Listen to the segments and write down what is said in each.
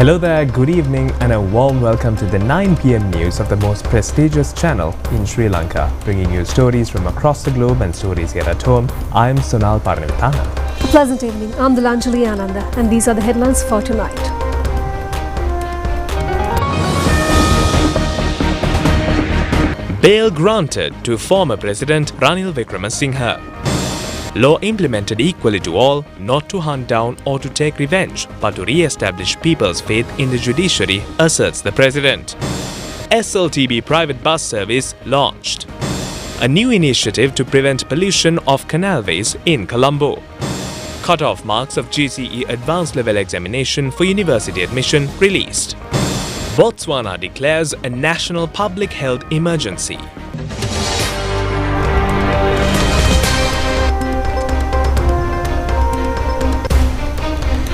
Hello there, good evening and a warm welcome to the 9 p.m. news of the most prestigious channel in Sri Lanka, bringing you stories from across the globe and stories here at home. I am Sonal Parnavithana. A pleasant evening. I'm Dilanjali Ananda and these are the headlines for tonight. Bail granted to former President Ranil Wickremesinghe. Law implemented equally to all, not to hunt down or to take revenge, but to re-establish people's faith in the judiciary, asserts the President. SLTB private bus service launched. A new initiative to prevent pollution of canalways in Colombo. Cut-off marks of GCE advanced level examination for university admission released. Botswana declares a national public health emergency.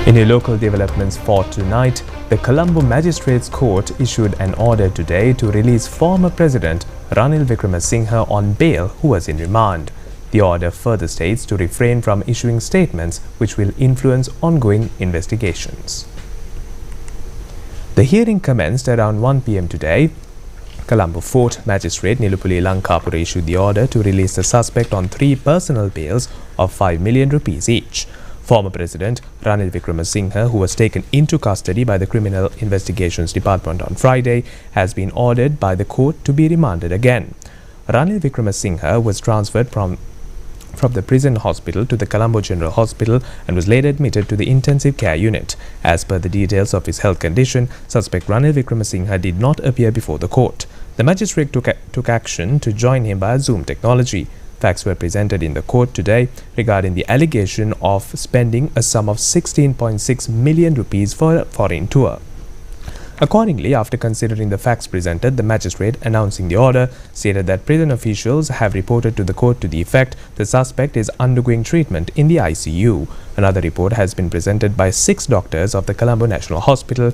In your local developments for tonight, the Colombo Magistrates Court issued an order today to release former President Ranil Wickremesinghe on bail, who was in remand. The order further states to refrain from issuing statements which will influence ongoing investigations. The hearing commenced around 1 p.m. today. Colombo Fort Magistrate Nilupuli Lankapura issued the order to release the suspect on 3 personal bails of 5 million rupees each. Former President Ranil Wickremesinghe, who was taken into custody by the Criminal Investigations Department on Friday, has been ordered by the court to be remanded again. Ranil Wickremesinghe was transferred from the prison hospital to the Colombo General Hospital and was later admitted to the intensive care unit. As per the details of his health condition, suspect Ranil Wickremesinghe did not appear before the court. The magistrate took action to join him by Zoom technology. Facts were presented in the court today regarding the allegation of spending a sum of 16.6 million rupees for a foreign tour. Accordingly, after considering the facts presented, the magistrate announcing the order stated that prison officials have reported to the court to the effect the suspect is undergoing treatment in the ICU. Another report has been presented by 6 doctors of the Colombo National Hospital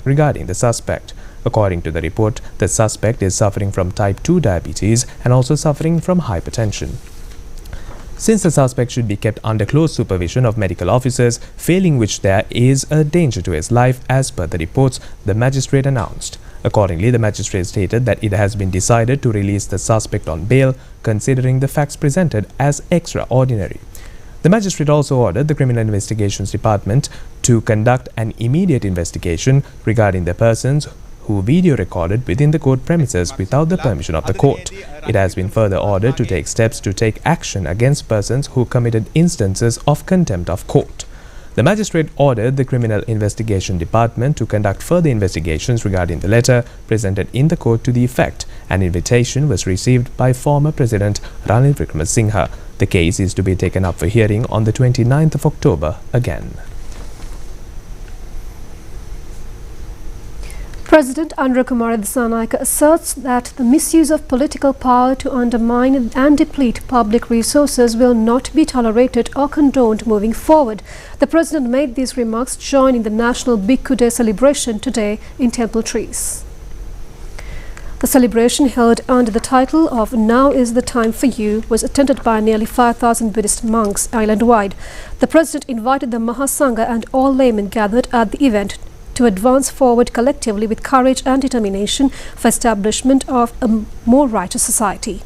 regarding the suspect. According to the report, the suspect is suffering from type 2 diabetes and also suffering from hypertension. Since the suspect should be kept under close supervision of medical officers, failing which there is a danger to his life as per the reports, the magistrate announced. Accordingly, the magistrate stated that it has been decided to release the suspect on bail, considering the facts presented as extraordinary. The magistrate also ordered the Criminal Investigations Department to conduct an immediate investigation regarding the persons who video recorded within the court premises without the permission of the court. It has been further ordered to take steps to take action against persons who committed instances of contempt of court. The magistrate ordered the Criminal Investigation Department to conduct further investigations regarding the letter presented in the court to the effect. An invitation was received by former President Ranil Wickremesinghe. The case is to be taken up for hearing on the 29th of October again. President Andrekumara Dissanayake asserts that the misuse of political power to undermine and deplete public resources will not be tolerated or condoned moving forward. The President made these remarks joining the National Bhikkhu Day celebration today in Temple Trees. The celebration, held under the title of Now is the Time for You, was attended by nearly 5,000 Buddhist monks island-wide. The President invited the Mahasangha and all laymen gathered at the event to advance forward collectively with courage and determination for establishment of a more righteous society.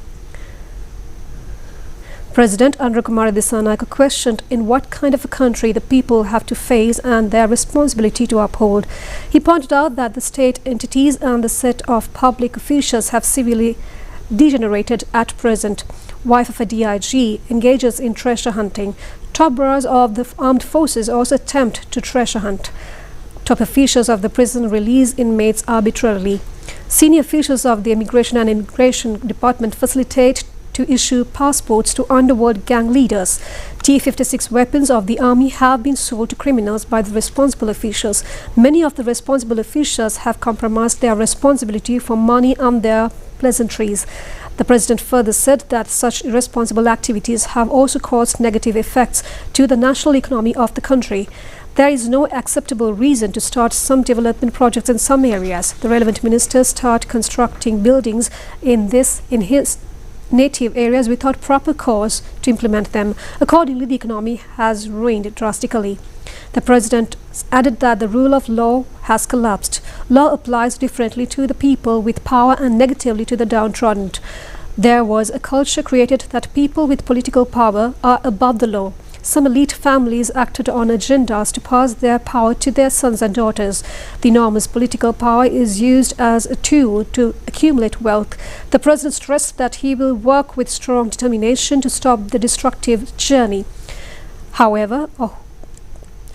President Andrekumara Dissanayake questioned in what kind of a country the people have to face and their responsibility to uphold. He pointed out that the state entities and the set of public officials have severely degenerated at present. Wife of a DIG engages in treasure hunting. Top brass of the armed forces also attempt to treasure hunt. Top officials of the prison release inmates arbitrarily. Senior officials of the Immigration and Immigration Department facilitate to issue passports to underworld gang leaders. T-56 weapons of the army have been sold to criminals by the responsible officials. Many of the responsible officials have compromised their responsibility for money and their pleasantries. The President further said that such irresponsible activities have also caused negative effects to the national economy of the country. There is no acceptable reason to start some development projects in some areas. The relevant ministers start constructing buildings in his native areas without proper cause to implement them. Accordingly, the economy has ruined drastically. The President added that the rule of law has collapsed. Law applies differently to the people with power and negatively to the downtrodden. There was a culture created that people with political power are above the law. Some elite families acted on agendas to pass their power to their sons and daughters. The enormous political power is used as a tool to accumulate wealth. The president stressed that he will work with strong determination to stop the destructive journey. However,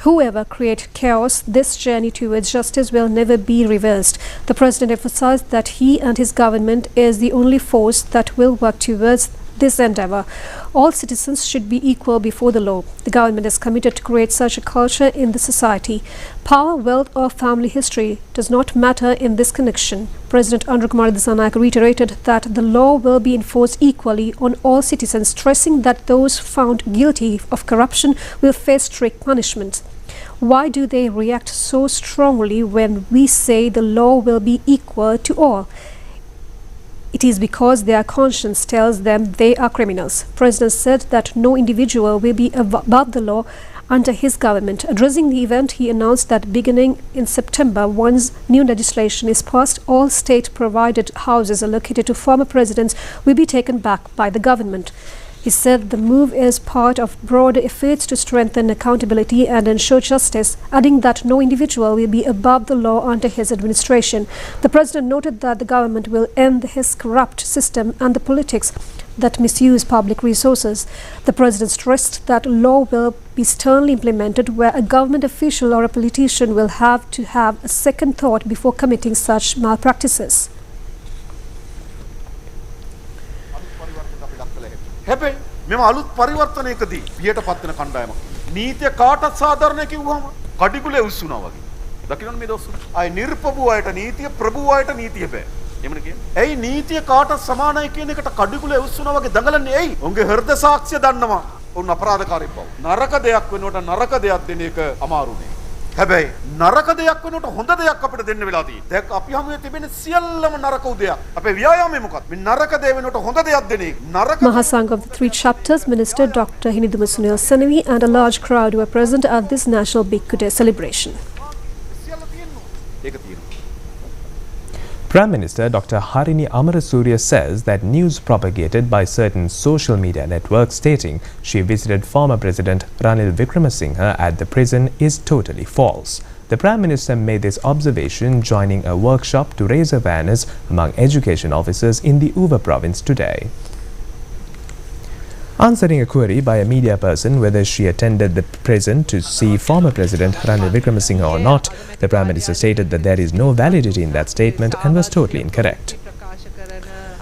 whoever creates chaos, this journey towards justice will never be reversed. The president emphasized that he and his government is the only force that will work towards this endeavor. All citizens should be equal before the law. The government is committed to create such a culture in the society. Power, wealth or family history does not matter in this connection. President Rupavahini Dissanayake reiterated that the law will be enforced equally on all citizens, stressing that those found guilty of corruption will face strict punishment. Why do they react so strongly when we say the law will be equal to all? It is because their conscience tells them they are criminals. President said that no individual will be above the law under his government. Addressing the event, he announced that beginning in September, once new legislation is passed, all state-provided houses allocated to former presidents will be taken back by the government. He said the move is part of broader efforts to strengthen accountability and ensure justice, adding that no individual will be above the law under his administration. The president noted that the government will end his corrupt system and the politics that misuse public resources. The president stressed that law will be sternly implemented where a government official or a politician will have to have a second thought before committing such malpractices. හැබැයි මෙම අලුත් පරිවර්තනයකදී පියට පත්වන කණ්ඩායමක් නීතිය කාටත් සාධාරණයි කිව්වහම කඩිගුලේ උස්සනවා වගේ. දකින්නනේ මේ දවස්වල. අය නිර්පබු අයට නීතිය ප්‍රබු අයට නීතිය බෑ. එමන කියන්නේ. ඇයි නීතිය කාටත් සමානයි කියන එකට කඩිගුලේ උස්සනවා වගේ දඟලන්නේ ඇයි? උන්ගේ හෘද සාක්ෂිය දන්නවා. උන් අපරාධකාරී බව. නරක දෙයක් වෙනකොට නරක දෙයක් දෙන එක අමාරුනේ. හැබැයි නරක දෙයක් වෙනකොට හොඳ දෙයක් අපිට දෙන්න වෙලා තියෙනවා. දැන් අපි හැමෝම තිබෙන සියල්ලම නරක උදයක්. අපේ ව්‍යායාමය මොකක්ද? මේ නරක දේ වෙනකොට හොඳ දෙයක් දෙන එක. නරක Mahasangh of the three chapters, Minister Dr. Hiniduma Sunil Senavi and a large crowd were present at this National Bhikkhu Day celebration. සියල්ල තියෙනවා. ඒක තියෙනවා. Prime Minister Dr. Harini Amarasuriya says that news propagated by certain social media networks stating she visited former President Ranil Wickremesinghe at the prison is totally false. The Prime Minister made this observation joining a workshop to raise awareness among education officers in the Uva province today. Answering a query by a media person whether she attended the prison to see former President Ranil Wickremesinghe or not, the Prime Minister stated that there is no validity in that statement and was totally incorrect.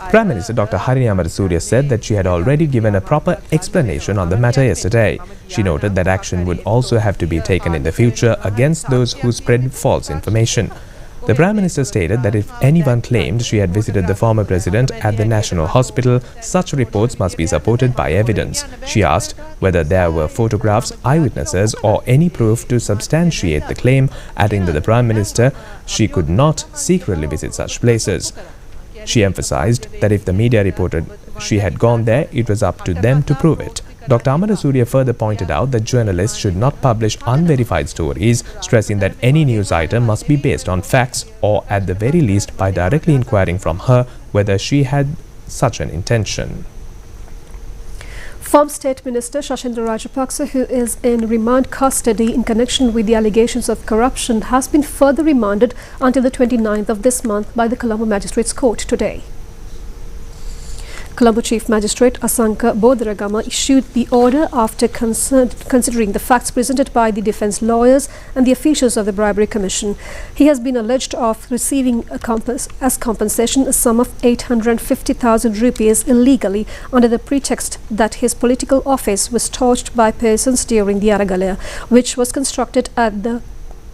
Prime Minister Dr. Harini Amarasuriya said that she had already given a proper explanation on the matter yesterday. She noted that action would also have to be taken in the future against those who spread false information. The Prime Minister stated that if anyone claimed she had visited the former president at the National Hospital, such reports must be supported by evidence. She asked whether there were photographs, eyewitnesses or any proof to substantiate the claim, adding that the Prime Minister she could not secretly visit such places. She emphasized that if the media reported she had gone there, it was up to them to prove it. Dr. Amarasuriya further pointed out that journalists should not publish unverified stories, stressing that any news item must be based on facts or at the very least by directly inquiring from her whether she had such an intention. Former State Minister Shashindra Rajapaksa, who is in remand custody in connection with the allegations of corruption, has been further remanded until the 29th of this month by the Colombo Magistrates Court today. Colombo Chief Magistrate Asanka Bodaragama issued the order after considering the facts presented by the defence lawyers and the officials of the Bribery Commission. He has been alleged of receiving as compensation a sum of 850,000 rupees illegally under the pretext that his political office was torched by persons during the Aragalaya, which was constructed at the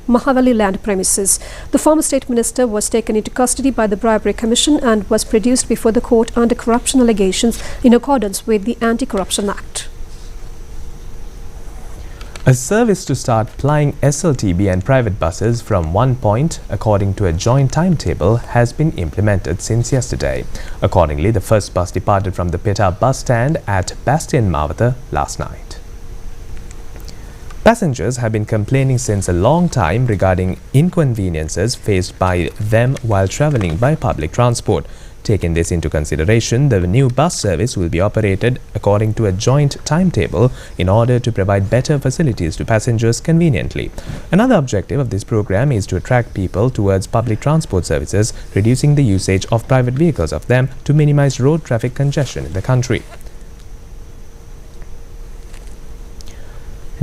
Mahavali land premises. The former state minister was taken into custody by the Bribery Commission and was produced before the court under corruption allegations in accordance with the Anti-Corruption Act. A service to start plying SLTB and private buses from one point, according to a joint timetable, has been implemented since yesterday. Accordingly, the first bus departed from the Peta bus stand at Bastian Mawatha last night. Passengers have been complaining since a long time regarding inconveniences faced by them while travelling by public transport. Taking this into consideration, the new bus service will be operated according to a joint timetable in order to provide better facilities to passengers conveniently. Another objective of this program is to attract people towards public transport services, reducing the usage of private vehicles of them to minimize road traffic congestion in the country.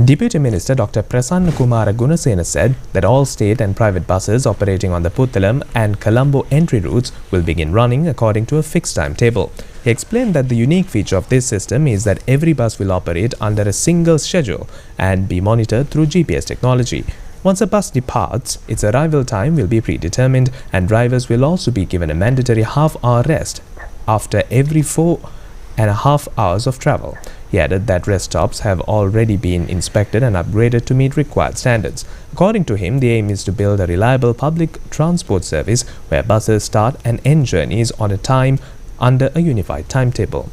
Deputy Minister Dr. Prasanna Kumara Gunasena said that all state and private buses operating on the Puttalam and Colombo entry routes will begin running according to a fixed timetable. He explained that the unique feature of this system is that every bus will operate under a single schedule and be monitored through GPS technology. Once a bus departs, its arrival time will be predetermined, and drivers will also be given a mandatory half-hour rest after every 4.5 hours of travel. He added that rest stops have already been inspected and upgraded to meet required standards. According to him, the aim is to build a reliable public transport service where buses start and end journeys on a time under a unified timetable.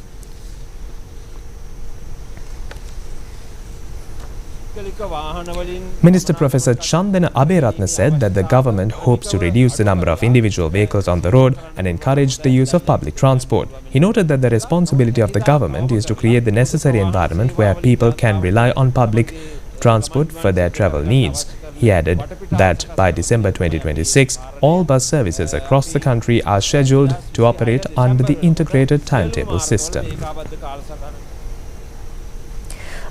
Minister Professor Chandana Aberatna said that the government hopes to reduce the number of individual vehicles on the road and encourage the use of public transport. He noted that the responsibility of the government is to create the necessary environment where people can rely on public transport for their travel needs. He added that by December 2026, all bus services across the country are scheduled to operate under the integrated timetable system.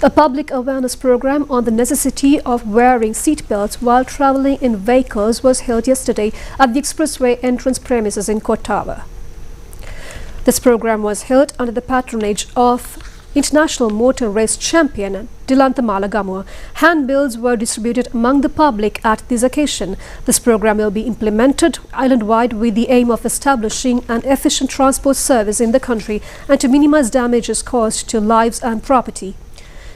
A public awareness program on the necessity of wearing seatbelts while travelling in vehicles was held yesterday at the expressway entrance premises in Kottawa. This program was held under the patronage of International Motor Race Champion Dilanthamala Gamua. Handbills were distributed among the public at this occasion. This program will be implemented island-wide with the aim of establishing an efficient transport service in the country and to minimize damages caused to lives and property.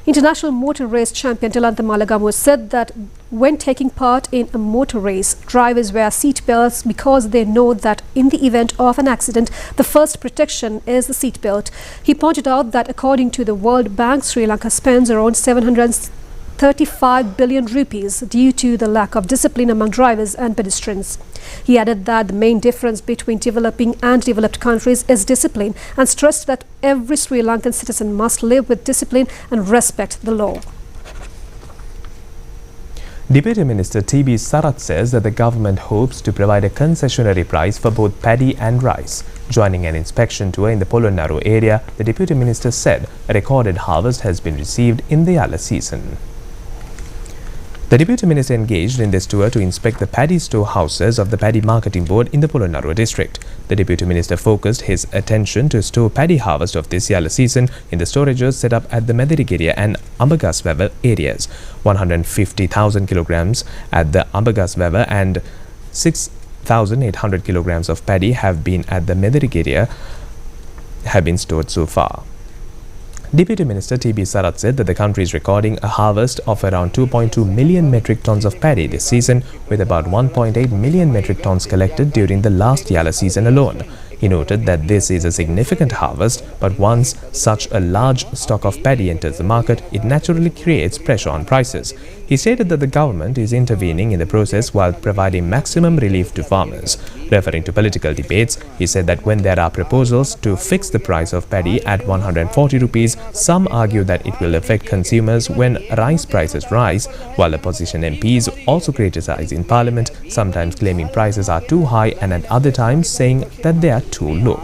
International Motor Race Champion Dilanthamala Gamua said that when taking part in a motor race, drivers wear seat belts because they know that in the event of an accident, the first protection is the seat belt. He pointed out that according to the World Bank, Sri Lanka spends around 735 billion rupees due to the lack of discipline among drivers and pedestrians. He added that the main difference between developing and developed countries is discipline and stressed that every Sri Lankan citizen must live with discipline and respect the law. Deputy Minister T.B. Sarath says that the government hopes to provide a concessionary price for both paddy and rice. Joining an inspection tour in the Polonnaru area, the Deputy Minister said a recorded harvest has been received in the Yala season. The Deputy Minister engaged in this tour to inspect the paddy storehouses of the Paddy Marketing Board in the Polonnaru district. The Deputy Minister focused his attention to store paddy harvest of this Yala season in the storages set up at the Medirigiriya and Ambagasweva areas. 150,000 kilograms at the Ambagasweva and 6,800 kilograms of paddy have been at the Medirigiriya have been stored so far. Deputy Minister T.B. Sarath said that the country is recording a harvest of around 2.2 million metric tons of paddy this season, with about 1.8 million metric tons collected during the last Yala season alone. He noted that this is a significant harvest, but once such a large stock of paddy enters the market, it naturally creates pressure on prices. He stated that the government is intervening in the process while providing maximum relief to farmers. Referring to political debates, he said that when there are proposals to fix the price of paddy at 140 rupees, some argue that it will affect consumers when rice prices rise, while opposition MPs also criticize in parliament, sometimes claiming prices are too high and at other times saying that they are too low.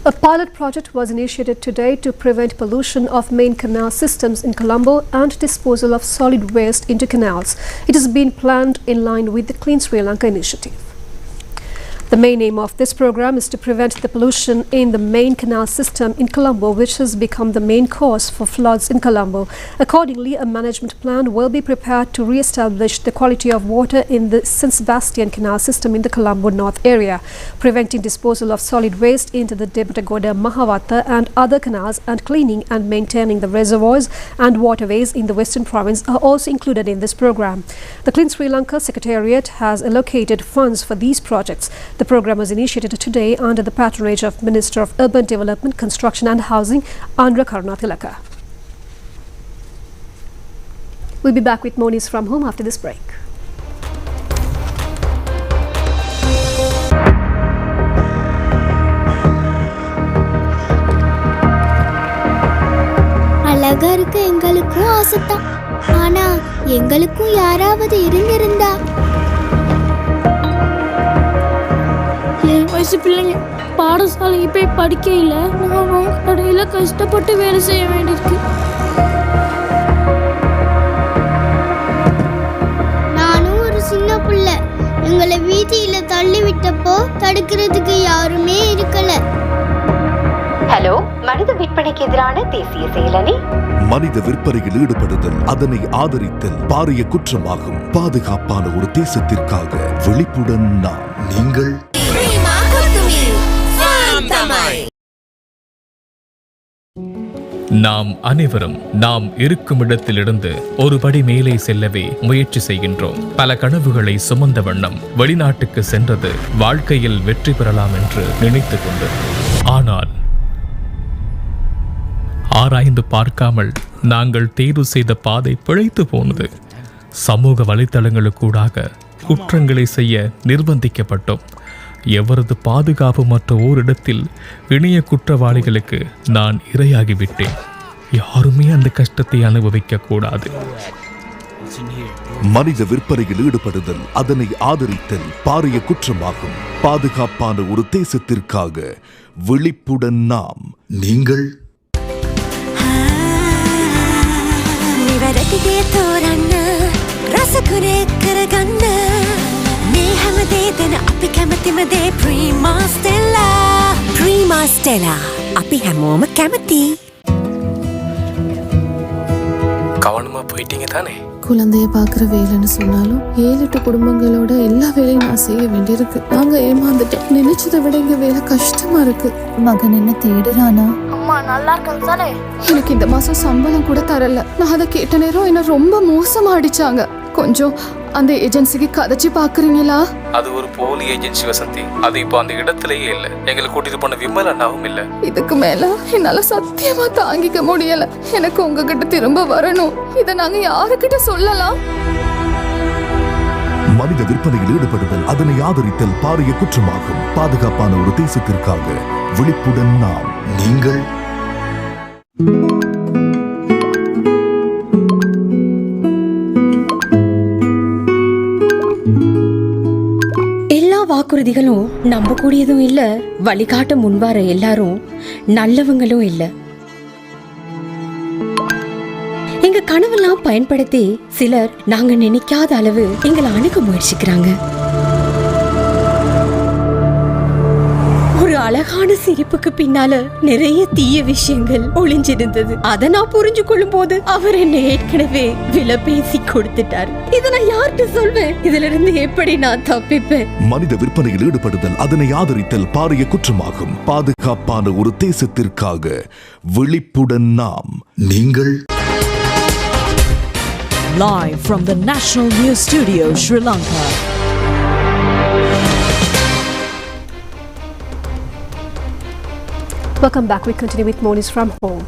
A pilot project was initiated today to prevent pollution of main canal systems in Colombo and disposal of solid waste into canals. It has been planned in line with the Clean Sri Lanka initiative. The main aim of this program is to prevent the pollution in the main canal system in Colombo, which has become the main cause for floods in Colombo. Accordingly, a management plan will be prepared to re-establish the quality of water in the San Sebastian Canal system in the Colombo North area. Preventing disposal of solid waste into the Debatagoda, Mahawata and other canals, and cleaning and maintaining the reservoirs and waterways in the Western Province are also included in this program. The Clean Sri Lanka Secretariat has allocated funds for these projects. The program was initiated today under the patronage of Minister of Urban Development, Construction and Housing, Andra Karunatilaka. We'll be back with more news from home after this break. அழகா இருக்க எங்களுக்கும் ஆசைத்தான். ஆனா எங்களுக்கும் யாராவது இருந்திருந்தா. என் வயசு பிள்ளைங்க பாடசாலைக்கு போய் படிக்க இல்ல, கடையில கஷ்டப்பட்டு வேலை செய்ய வேண்டியிருக்கு. நானும் ஒரு சின்ன பிள்ளை. எங்களை வீதியில தள்ளி விட்டப்போ தடுக்கிறதுக்கு யாருமே இருக்கல. ஹலோ, மனித விற்பனைக்கு எதிரான தேசிய செயலணி. மனித விற்பனையில் ஈடுபடுதல், அதனை ஆதரித்தல் பாரிய குற்றமாகும். பாதுகாப்பான ஒரு தேசத்திற்காக விழிப்புடன் நாம். நீங்கள் நாம் அனைவரும் நாம் இருக்கும் இடத்திலிருந்து ஒரு படி மேலே செல்லவே முயற்சி செய்கின்றோம். பல கனவுகளை சுமந்த வண்ணம் வெளிநாட்டுக்கு சென்றது வாழ்க்கையில் வெற்றி பெறலாம் என்று நினைத்துக் கொண்டு, ஆனால் ஆராய்ந்து பார்க்காமல் நாங்கள் தேர்வு செய்த பாதை பிழைத்து போனது. சமூக வலைத்தளங்களுக்கூடாக குற்றங்களை செய்ய நிர்பந்திக்கப்பட்டோம். எவரது பாதுகாப்புமற்ற ஓரிடத்தில் இணைய குற்றவாளிகளுக்கு நான் இரையாகிவிட்டேன். யாருமே அந்த கஷ்டத்தை அனுபவிக்க கூடாது. மனித விற்பனையில் ஈடுபடுதல், அதனை ஆதரித்தல் பாரிய குற்றமாகும். பாதுகாப்பான ஒரு தேசத்திற்காக விழிப்புடன் நாம். நீங்கள் கவனமா போயிட்டீங்க தானே? குழந்தைய பாக்குற வேலைன்னு சொன்னாலும் 7-8 குடும்பங்களோட எல்லா வேலையும் நான் செய்ய வேண்டியிருக்கு. நாங்க ஏமாந்துட்டோம். நினைச்சதை விட இங்க வேலை கஷ்டமா இருக்கு. மகன் என்ன தேடுறானா? அம்மா நல்லா இருக்காங்க தானே? எனக்கு இந்த மாசம் சம்பளம் கூட தரல. நான் அதை கேட்ட நேரம் என்ன ரொம்ப மோசமா அடிச்சாங்க. கொஞ்சம் அந்த ஏஜென்சிக்கு கதைச்சு பாக்குறீங்களா? அது ஒரு போலி ஏஜென்சி வசந்தி. அது இப்போ அந்த இடத்திலேயே இல்ல. எங்களை கூட்டிட்டு போன விமல் அண்ணாவும் இல்ல. இதுக்கு மேல என்னால சத்தியமா தாங்கிக்க முடியல. எனக்கு உங்ககிட்ட திரும்ப வரணும். இத நாங்க யாருக்கிட்ட சொல்லலாம்? மனித விற்பனையில் ஈடுபடுதல், அதனை ஆதரித்தல் பாரிய குற்றமாகும். பாதுகாப்பான ஒரு தேசத்திற்காக விழிப்புடன் நாம். நீங்கள் வாக்குறுதிகளும் நம்ப கூடியதும் இல்ல, வழிகாட்ட முன்வார எல்லாரும் நல்லவங்களும் இல்ல. எங்க கனவெல்லாம் பயன்படுத்தி சிலர் நாங்க நினைக்காத அளவு எங்களை அணுக முயற்சிக்கிறாங்க. ஒரு அழகான சிரிப்புக்கு பின்னால நிறைய தீய விஷயங்கள் ஒளிஞ்சிருந்தது. அதை நான் புரிஞ்சு கொள்ளும் போது அவர் என்ன ஏற்கனவே விலை பேசி கொடுத்துட்டார். இதை நான் யார்கிட்ட சொல்வேன்? இதுல இருந்து எப்படி நான் தப்பிப்பேன்? மனித விற்பனையில் ஈடுபடுதல், அதனை ஆதரித்தல் பாரிய குற்றமாகும். பாதுகாப்பான ஒரு தேசத்திற்காக விழிப்புடன் நாம். நீங்கள் live from the National News Studio, Sri Lanka. Welcome back. We continue with more news from home.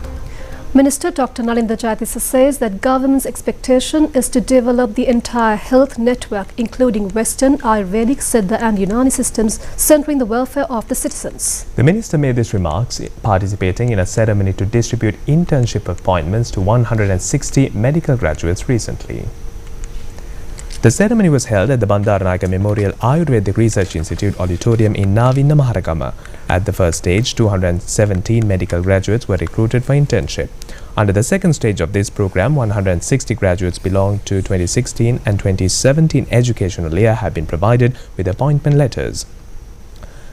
Minister Dr. Nalinda Jayatissa says that government's expectation is to develop the entire health network, including Western, Ayurvedic, Siddha and Unani systems, centering the welfare of the citizens. The minister made these remarks participating in a ceremony to distribute internship appointments to 160 medical graduates recently. The ceremony was held at the Bandaranaike Memorial Ayurvedic Research Institute auditorium in Navinna Maharagama. At the first stage, 217 medical graduates were recruited for internship. Under the second stage of this program, 160 graduates belonging to 2016 and 2017 educational year have been provided with appointment letters.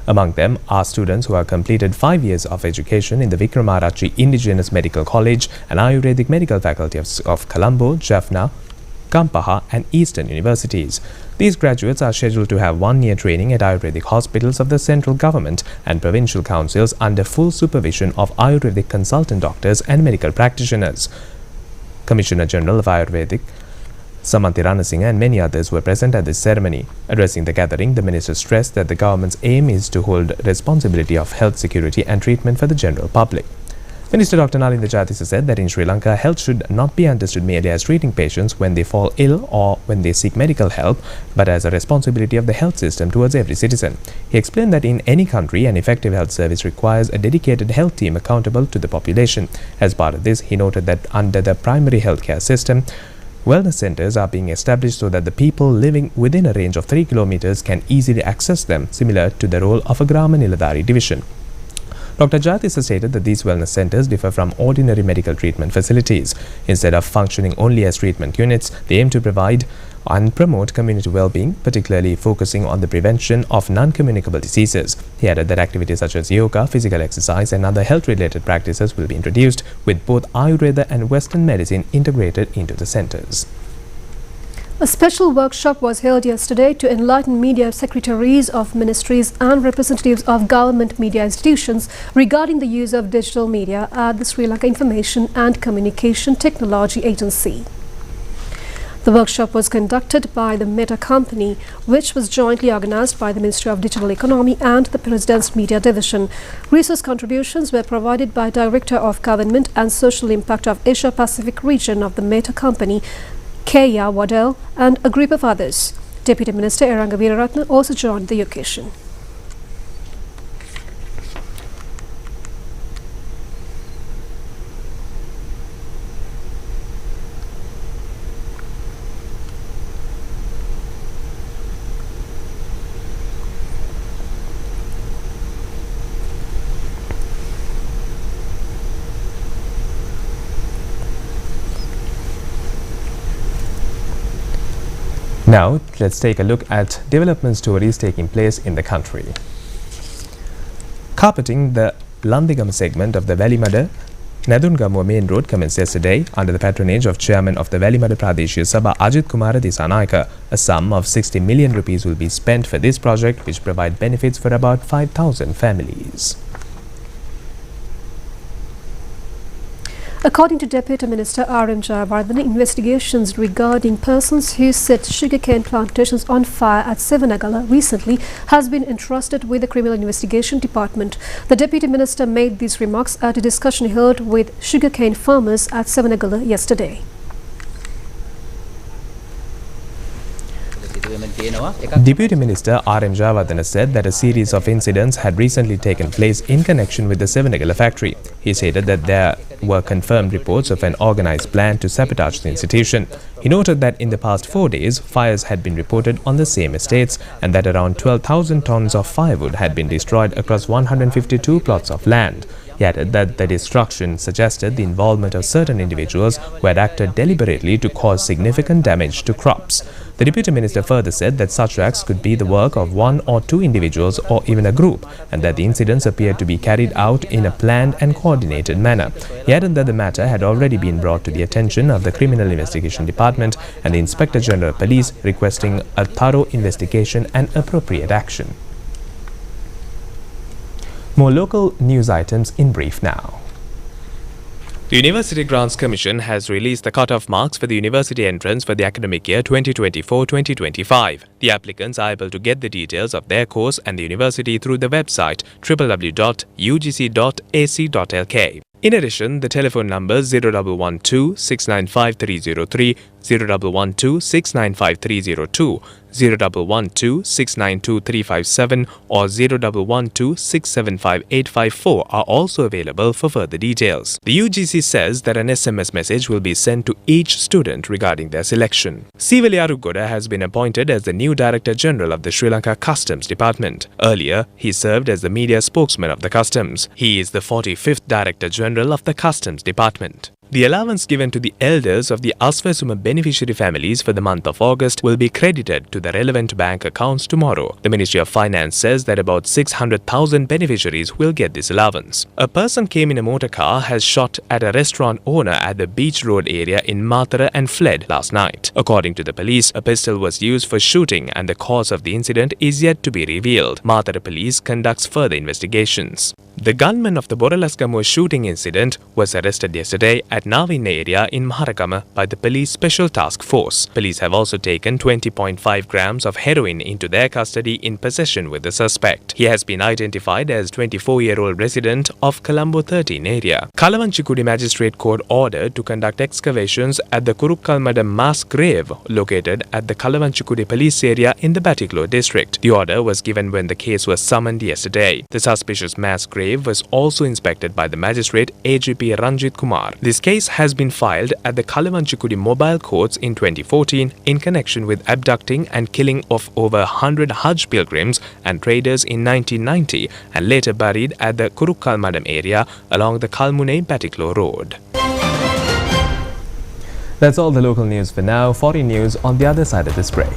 Among them are students who have completed 5 years of education in the Vikramarachi Indigenous Medical College and Ayurvedic Medical Faculty of Colombo, Jaffna, Kampaha and Eastern universities. These graduates are scheduled to have 1-year training at Ayurvedic hospitals of the central government and provincial councils under full supervision of Ayurvedic consultant doctors and medical practitioners. Commissioner General of Ayurvedic Samanthi Ranasinghe and many others were present at this ceremony. Addressing the gathering, the minister stressed that the government's aim is to hold responsibility of health security and treatment for the general public. Minister Dr. Nalinda Jayatissa said that in Sri Lanka, health should not be understood merely as treating patients when they fall ill or when they seek medical help, but as a responsibility of the health system towards every citizen. He explained that in any country, an effective health service requires a dedicated health team accountable to the population. As part of this, he noted that under the primary healthcare system, wellness centers are being established so that the people living within a range of 3 kilometers can easily access them, similar to the role of a Grama Niladhari division. Dr. Jayatissa stated that these wellness centers differ from ordinary medical treatment facilities. Instead of functioning only as treatment units, they aim to provide and promote community well-being, particularly focusing on the prevention of non-communicable diseases. He added that activities such as yoga, physical exercise and other health-related practices will be introduced, with both Ayurveda and Western medicine integrated into the centers. A special workshop was held yesterday to enlighten media secretaries of ministries and representatives of government media institutions regarding the use of digital media at the Sri Lanka Information and Communication Technology Agency. The workshop was conducted by the Meta company, which was jointly organized by the Ministry of Digital Economy and the President's Media Division. Resource contributions were provided by Director of Government and Social Impact of Asia Pacific region of the Meta company, Kaya Waddell, and a group of others. Deputy Minister Eranga Veeraratne also joined the occasion. Now, let's take a look at development stories taking place in the country. Carpeting the Landigama segment of the Välimada Nadungamuwa main road commenced yesterday under the patronage of Chairman of the Välimada Pradeshiya Sabha Ajit Kumara Disanayaka. A sum of 60 million rupees will be spent for this project, which provide benefits for about 5,000 families. According to Deputy Minister R.M. Jayawardene, investigations regarding persons who set sugarcane plantations on fire at Sevanagala recently has been entrusted with the Criminal Investigation Department. The Deputy Minister made these remarks at a discussion held with sugarcane farmers at Sevanagala yesterday. Deputy Minister R.M. Jayawardene said that a series of incidents had recently taken place in connection with the Sevanagala factory. He stated that there were confirmed reports of an organized plan to sabotage the institution. He noted that in the past 4 days, fires had been reported on the same estates and that around 12,000 tons of firewood had been destroyed across 152 plots of land. He added that the destruction suggested the involvement of certain individuals who had acted deliberately to cause significant damage to crops. The Deputy Minister further said that such acts could be the work of 1 or 2 individuals or even a group, and that the incidents appeared to be carried out in a planned and coordinated manner. He added that the matter had already been brought to the attention of the Criminal Investigation Department and the Inspector General of Police, requesting a thorough investigation and appropriate action. More local news items in brief now. The University Grants Commission has released the cut-off marks for the university entrance for the academic year 2024-2025. The applicants are able to get the details of their course and the university through the website www.ugc.ac.lk. In addition, the telephone numbers 0112 695 303, 0112 695 302, 0112 692 357 or 0112 675 854 are also available for further details. The UGC says that an SMS message will be sent to each student regarding their selection. Sivali Arugoda has been appointed as the new Director General of the Sri Lanka Customs Department. Earlier, he served as the media spokesman of the Customs. He is the 45th Director General of the Customs Department. The allowance given to the elders of the Aswasuma beneficiary families for the month of August will be credited to the relevant bank accounts tomorrow. The Ministry of Finance says that about 600,000 beneficiaries will get this allowance. A person came in a motor car, has shot at a restaurant owner at the Beach Road area in Matara and fled last night. According to the police, a pistol was used for shooting and the cause of the incident is yet to be revealed. Matara police conducts further investigations. The gunman of the Boralaskamu shooting incident was arrested yesterday at Navin area in Maharakama by the police special task force. Police have also taken 20.5 grams of heroin into their custody in possession with the suspect. He has been identified as 24-year-old resident of Colombo 13 area. Kalawanchikudi Magistrate Court ordered to conduct excavations at the Kurukkalmada mass grave located at the Kalawanchikudi police area in the Batiklo district. The order was given when the case was summoned yesterday. The suspicious mass grave was also inspected by the magistrate AGP Ranjit Kumar. This case has been filed at the Kalawanchikudi mobile courts in 2014 in connection with abducting and killing of over 100 Hajj pilgrims and traders in 1990 and later buried at the Kurukkalmadam area along the Kalmune Batiklo road. That's all the local news for now. Foreign news on the other side of this break.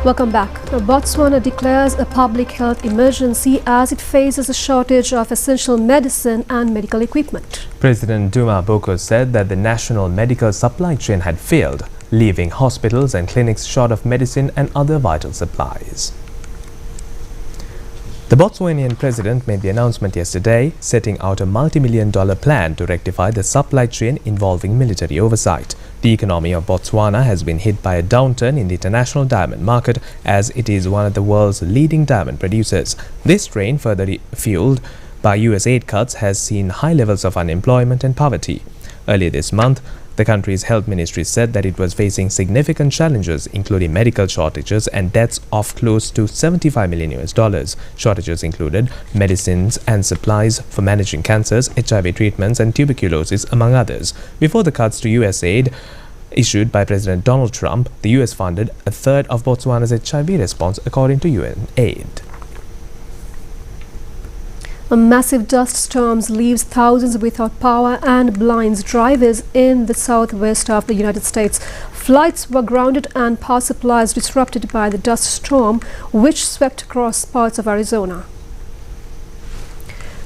Welcome back. Botswana declares a public health emergency as it faces a shortage of essential medicine and medical equipment. President Duma Boko said that the national medical supply chain had failed, leaving hospitals and clinics short of medicine and other vital supplies. The Botswanian president made the announcement yesterday, setting out a multi-million-dollar plan to rectify the supply chain involving military oversight. The economy of Botswana has been hit by a downturn in the international diamond market as it is one of the world's leading diamond producers. This strain, further fueled by US aid cuts, has seen high levels of unemployment and poverty. Earlier this month, the country's health ministry said that it was facing significant challenges, including medical shortages and deaths of close to $75 million. Shortages included medicines and supplies for managing cancers, HIV treatments and tuberculosis, among others. Before the cuts to US aid issued by President Donald Trump, the US funded a third of Botswana's HIV response, according to UN aid. A massive dust storm leaves thousands without power and blinds drivers in the southwest of the United States. Flights were grounded and power supplies disrupted by the dust storm, which swept across parts of Arizona.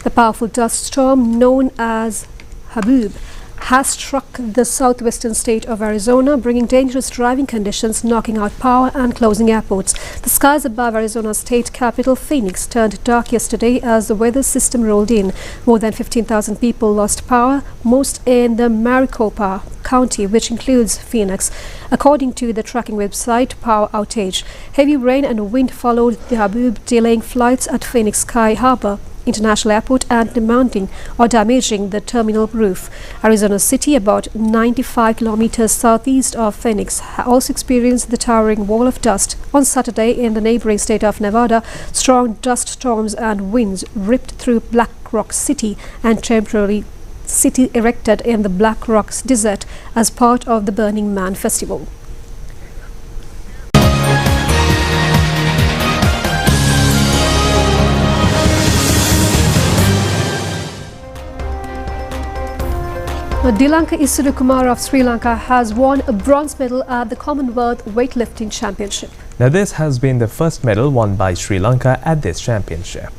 The powerful dust storm, known as Habib, has struck the southwestern state of Arizona, bringing dangerous driving conditions, knocking out power and closing airports. The skies above Arizona's state capital, Phoenix, turned dark yesterday as the weather system rolled in. More than 15,000 people lost power, most in the Maricopa County, which includes Phoenix. According to the tracking website Power Outage, heavy rain and wind followed the Habib, delaying flights at Phoenix Sky Harbor International Airport and damaging the terminal roof. Arizona City, about 95 kilometers southeast of Phoenix, also experienced the towering wall of dust. On Saturday, in the neighboring state of Nevada, strong dust storms and winds ripped through Black Rock City and temporary city erected in the Black Rocks Desert as part of the Burning Man Festival. Dilanka Isurukumar of Sri Lanka has won a bronze medal at the Commonwealth Weightlifting Championship. Now, this has been the first medal won by Sri Lanka at this championship.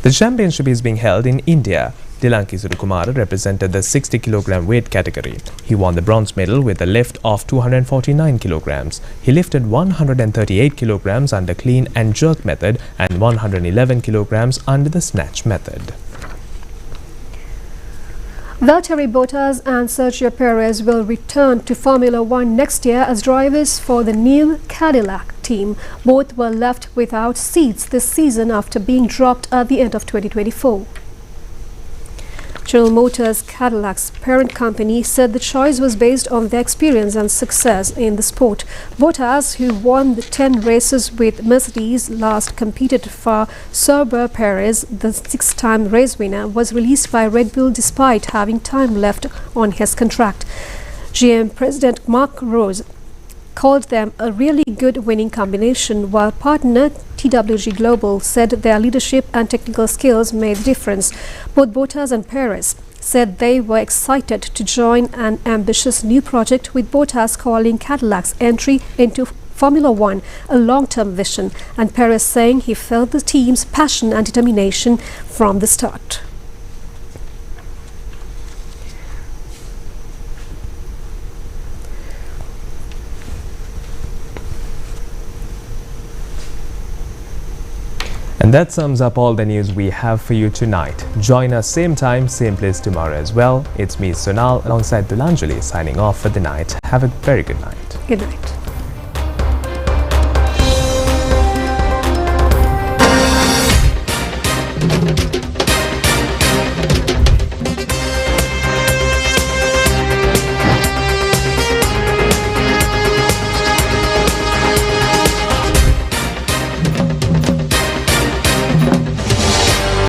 The championship is being held in India. Dilanka Isurukumar represented the 60 kg weight category. He won the bronze medal with a lift of 249 kg. He lifted 138 kg under clean and jerk method and 111 kg under the snatch method. Valtteri Bottas and Sergio Perez will return to Formula One next year as drivers for the new Cadillac team. Both were left without seats this season after being dropped at the end of 2024. General Motors, Cadillac's parent company, said the choice was based on their experience and success in the sport. Bottas, who won the 10 races with Mercedes, last competed for Sergio Perez, the 6-time race winner, was released by Red Bull despite having time left on his contract. GM President Mark Rose called them a really good winning combination, while partner TWG Global said their leadership and technical skills made the difference. Both Bottas and Perez said they were excited to join an ambitious new project, with Bottas calling Cadillac's entry into Formula One a long-term vision, and Perez saying he felt the team's passion and determination from the start. And that sums up all the news we have for you tonight. Join us same time, same place tomorrow as well. It's me, Sonal, alongside Dulanjali, signing off for the night. Have a very good night. Good night.